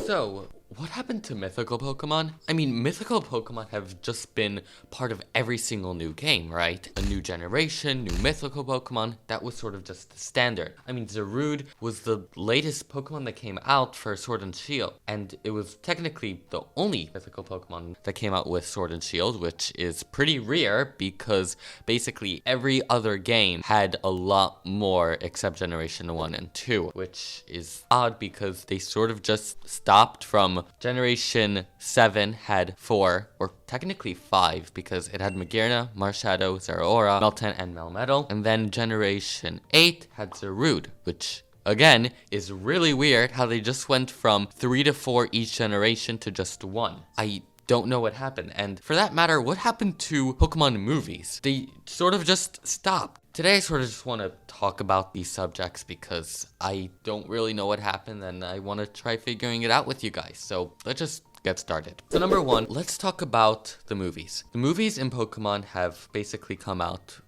So, what happened to mythical Pokemon? I mean, mythical Pokemon have just been part of every single new game, right? A new generation, new mythical Pokemon, that was sort of just the standard. I mean, Zarude was the latest Pokemon that came out for Sword and Shield, and it was technically the only mythical Pokemon that came out with Sword and Shield, which is pretty rare because basically every other game had a lot more except Generation 1 and 2, which is odd because they sort of just stopped from Generation 7 had 4, or technically 5, because it had Magearna, Marshadow, Zeraora, Meltan, and Melmetal. And then Generation 8 had Zarude, which again is really weird how they just went from 3 to 4 each generation to just 1. I don't know what happened. And for that matter, what happened to Pokemon movies? They sort of just stopped. Today I sort of just want to talk about these subjects because I don't really know what happened and I want to try figuring it out with you guys. So let's just get started. So number one, let's talk about the movies. The movies in Pokemon have basically come out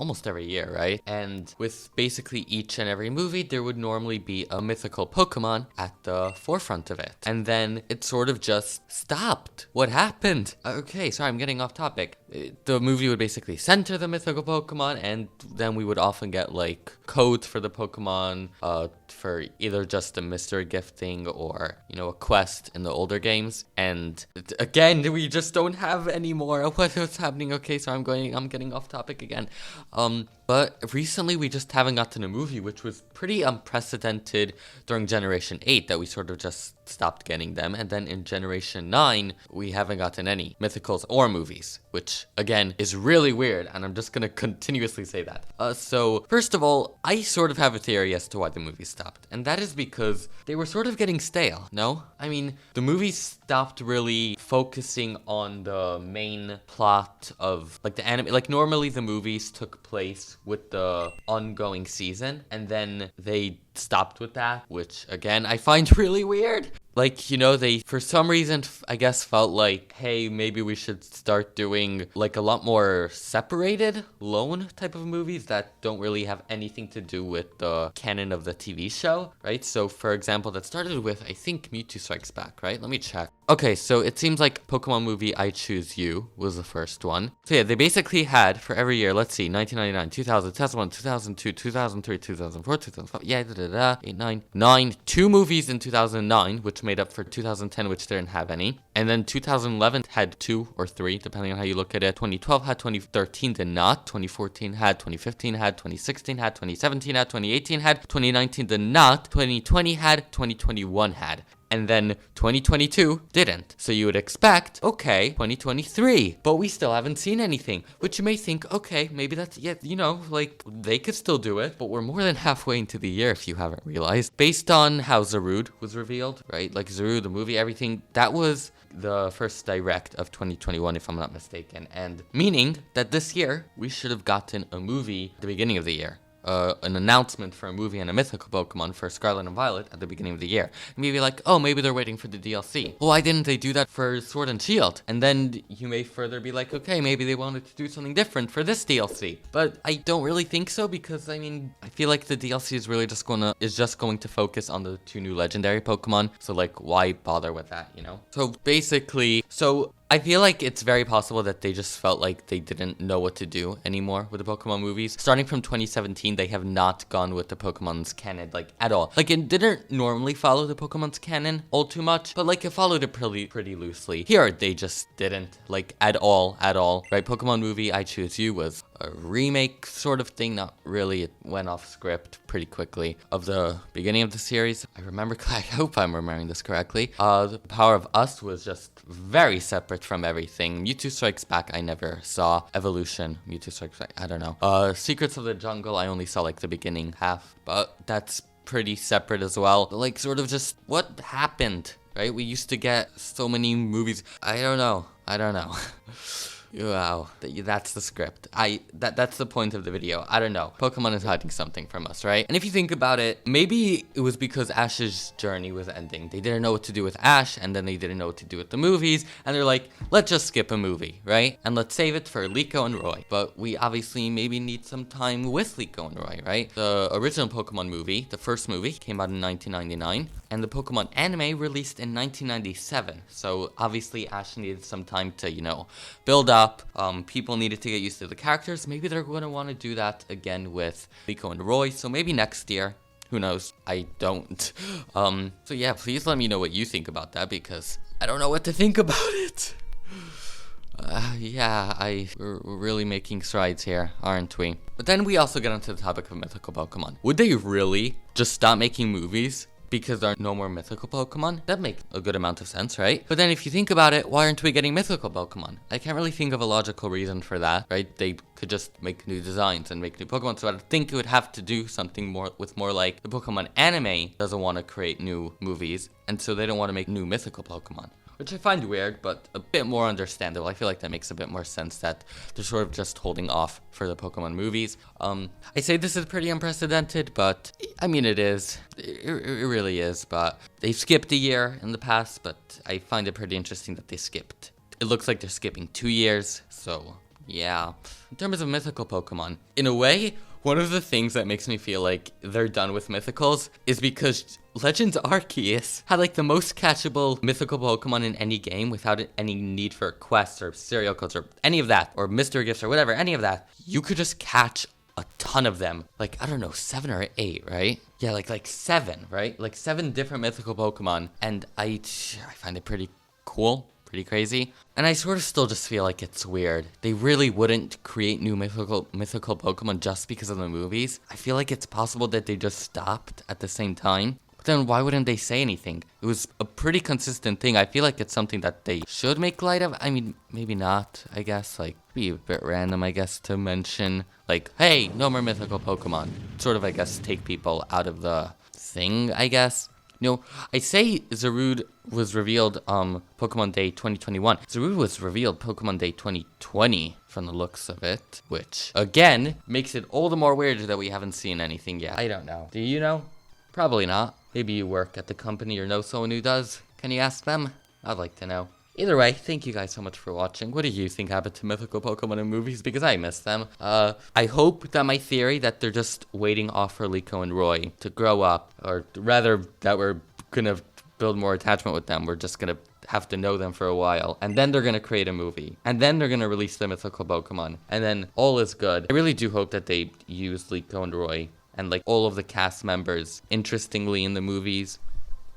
almost every year, right? And with basically each and every movie, there would normally be a mythical Pokemon at the forefront of it. And then it sort of just stopped. What happened? Okay, sorry, I'm getting off topic. The movie would basically center the mythical Pokemon, and then we would often get like codes for the Pokemon for either just a mystery gifting or, a quest in the older games. And again, we just don't have any more. What's happening? Okay, so I'm getting off topic again. But recently we just haven't gotten a movie, which was pretty unprecedented during Generation 8 that we sort of just stopped getting them. And then in Generation 9, we haven't gotten any mythicals or movies, which again is really weird. And I'm just going to continuously say that. So first of all, I sort of have a theory as to why the movies stopped. And that is because they were sort of getting stale, no? I mean, the movies stopped really focusing on the main plot of like the anime. Like normally the movies took place with the ongoing season, and then they stopped with that, which again I find really weird. Like, they for some reason I guess felt like, hey, maybe we should start doing like a lot more separated lone type of movies that don't really have anything to do with the canon of the TV show, right? So for example, that started with, I think, Mewtwo Strikes Back, right? Let me check. Okay, so it seems like Pokemon movie I Choose You was the first one. So yeah, they basically had for every year, let's see, 1999, 2000, 2001, 2002, 2003, 2004, 2005, yeah, 8, 9, 2 movies in 2009, which made up for 2010, which didn't have any. And then 2011 had 2 or 3, depending on how you look at it. 2012 had, 2013 did not, 2014 had, 2015 had, 2016 had, 2017 had, 2018 had, 2019 did not, 2020 had, 2021 had. And then 2022 didn't. So you would expect, okay, 2023, but we still haven't seen anything, which you may think, okay, maybe that's, like they could still do it, but we're more than halfway into the year if you haven't realized. Based on how Zarude was revealed, right? Like Zarude, the movie, everything, that was the first direct of 2021, if I'm not mistaken. And meaning that this year, we should have gotten a movie at the beginning of the year. An announcement for a movie and a mythical Pokemon for Scarlet and Violet at the beginning of the year. Maybe like, oh, maybe they're waiting for the DLC. Well, why didn't they do that for Sword and Shield? And then you may further be like, okay, maybe they wanted to do something different for this DLC. But I don't really think so because, I feel like the DLC is really just going to focus on the 2 new legendary Pokemon. So like, why bother with that, So basically, I feel like it's very possible that they just felt like they didn't know what to do anymore with the Pokemon movies. Starting from 2017, they have not gone with the Pokemon's canon, like, at all. Like, it didn't normally follow the Pokemon's canon all too much, but, like, it followed it pretty loosely. Here, they just didn't, like, at all, right? Pokemon movie I Choose You was a remake sort of thing, not really. It went off script pretty quickly of the beginning of the series. I hope I'm remembering this correctly. The Power of Us was just very separate from everything. Mewtwo Strikes Back I never saw. Evolution, Mewtwo Strikes Back, I don't know. Secrets of the Jungle I only saw like the beginning half, but that's pretty separate as well. Like sort of just what happened, right? We used to get so many movies. I don't know. Wow, that's the script. That's the point of the video. I don't know. Pokemon is hiding something from us, right? And if you think about it, maybe it was because Ash's journey was ending. They didn't know what to do with Ash, and then they didn't know what to do with the movies, and they're like, let's just skip a movie, right? And let's save it for Liko and Roy. But we obviously maybe need some time with Liko and Roy, right? The original Pokemon movie, the first movie, came out in 1999. And the Pokemon anime released in 1997. So obviously Ash needed some time to, build up. People needed to get used to the characters. Maybe they're going to want to do that again with Liko and Roy. So maybe next year. Who knows? I don't. So yeah, please let me know what you think about that, because I don't know what to think about it. We're really making strides here, aren't we? But then we also get onto the topic of mythical Pokemon. Would they really just stop making movies because there are no more mythical Pokemon? That'd make a good amount of sense, right? But then if you think about it, why aren't we getting mythical Pokemon? I can't really think of a logical reason for that, right? They could just make new designs and make new Pokemon, so I think it would have to do something more like the Pokemon anime doesn't want to create new movies, and so they don't want to make new mythical Pokemon. Which I find weird, but a bit more understandable. I feel like that makes a bit more sense that they're sort of just holding off for the Pokemon movies. I say this is pretty unprecedented, but I mean it is. It really is, but they've skipped a year in the past, but I find it pretty interesting that they skipped. It looks like they're skipping 2 years, so yeah. In terms of mythical Pokemon, in a way, one of the things that makes me feel like they're done with mythicals is because Legends Arceus had like the most catchable mythical Pokemon in any game without any need for quests or serial codes or any of that, or mystery gifts or whatever, any of that. You could just catch a ton of them. Like, I don't know, 7 or 8, right? Yeah, like 7, right? Like 7 different mythical Pokemon, and I find it pretty cool. Pretty crazy. And I sort of still just feel like it's weird. They really wouldn't create new mythical Pokemon just because of the movies. I feel like it's possible that they just stopped at the same time. But then why wouldn't they say anything? It was a pretty consistent thing. I feel like it's something that they should make light of. I mean, maybe not, I guess. Like, be a bit random, I guess, to mention. Like, hey, no more mythical Pokemon. Sort of, I guess, take people out of the thing, I guess. I say Zarude was revealed Pokemon Day 2021. Zarude was revealed Pokemon Day 2020 from the looks of it, which, again, makes it all the more weird that we haven't seen anything yet. I don't know. Do you know? Probably not. Maybe you work at the company or know someone who does. Can you ask them? I'd like to know. Either way, thank you guys so much for watching. What do you think happened to mythical Pokemon in movies? Because I miss them. I hope that my theory that they're just waiting off for Liko and Roy to grow up, or rather that we're gonna build more attachment with them. We're just gonna have to know them for a while, and then they're gonna create a movie, and then they're gonna release the mythical Pokemon, and then all is good. I really do hope that they use Liko and Roy and like all of the cast members interestingly in the movies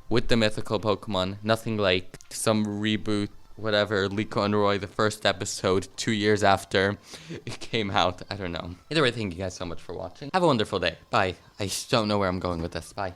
with the mythical Pokemon. Nothing like some reboot, whatever, Liko and Roy, the first episode 2 years after it came out. I don't know. Either way, thank you guys so much for watching. Have a wonderful day. Bye. I don't know where I'm going with this. Bye.